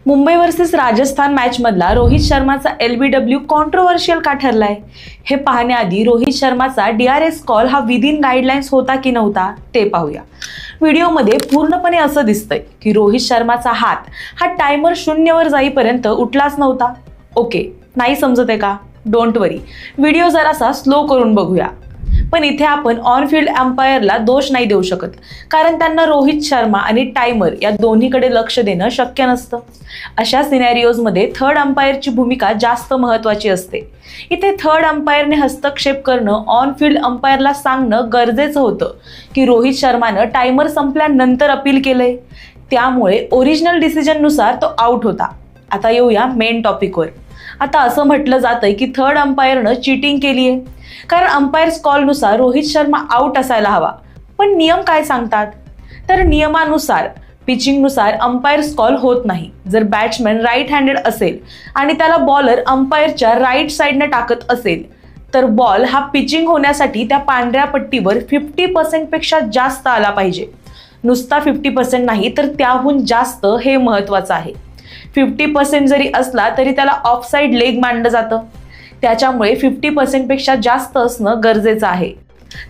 Mumbai versus Rajasthan match मधला रोहित शर्माचा LBW controversial का ठरलाय हे पाहण्याआधी रोहित शर्माचा DRS कॉल हा विदिन गाईडलाईन्स होता की नव्हता ते पाहूया। व्हिडिओमध्ये पूर्णपणे असं दिसतंय की रोहित शर्माचा हात हा टायमर 0 वर जाईपर्यंत उठलाच नव्हता। ओके, नाही समजत आहे का? डोंट वरी, व्हिडिओ जरासा स्लो करून बघूया। पण इथे आपण ऑन फील्ड अंपायरला दोष नाही देऊ शकत, कारण त्यांना रोहित शर्मा आणि टायमर या दोन्हीकडे लक्ष देणं शक्य नसतं। अशा सिनॅरिओजमध्ये थर्ड अंपायरची भूमिका जास्त महत्त्वाची असते। इथे थर्ड अंपायरने हस्तक्षेप करणं ऑन फील्ड अंपायरला सांगणं गरजेचं होतं की रोहित शर्मानं टायमर संपल्यानंतर अपील केलंय, त्यामुळे ओरिजिनल डिसिजननुसार तो आउट होता। आता येऊया मेन टॉपिकवर। आता असं म्हटलं जातंय की थर्ड अंपायरनं चीटिंग केली आहे, कारण अंपायर्स कॉलनुसार रोहित शर्मा आउट असायला हवा। पण नियम काय सांगतात? तर नियमानुसार पिचिंगनुसार अंपायर्स कॉल होत नाही जर बॅट्समॅन राईट हँडेड असेल आणि त्याला बॉलर अंपायरच्या राईट साईडने टाकत असेल तर बॉल हा पिचिंग होण्यासाठी त्या पांढऱ्या पट्टीवर 50% पेक्षा जास्त आला पाहिजे। नुसता 50% नाही तर त्याहून जास्त हे महत्त्वाचं आहे। 50% जरी असला तरी त्याला ऑफसाइड लेग मानलं जातं, त्याच्यामुळे 50% पेक्षा जास्त असणं गरजेचं आहे।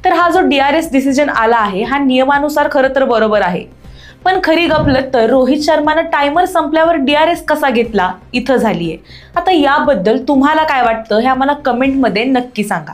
तर हा जो DRS डिसिजन आला आहे हा नियमानुसार खरं तर बरोबर आहे, पण खरी गफलत तर रोहित शर्मानं टायमर संपल्यावर DRS कसा घेतला इथं झालीये। आता याबद्दल तुम्हाला काय वाटतं हे आम्हाला कमेंटमध्ये नक्की सांगा।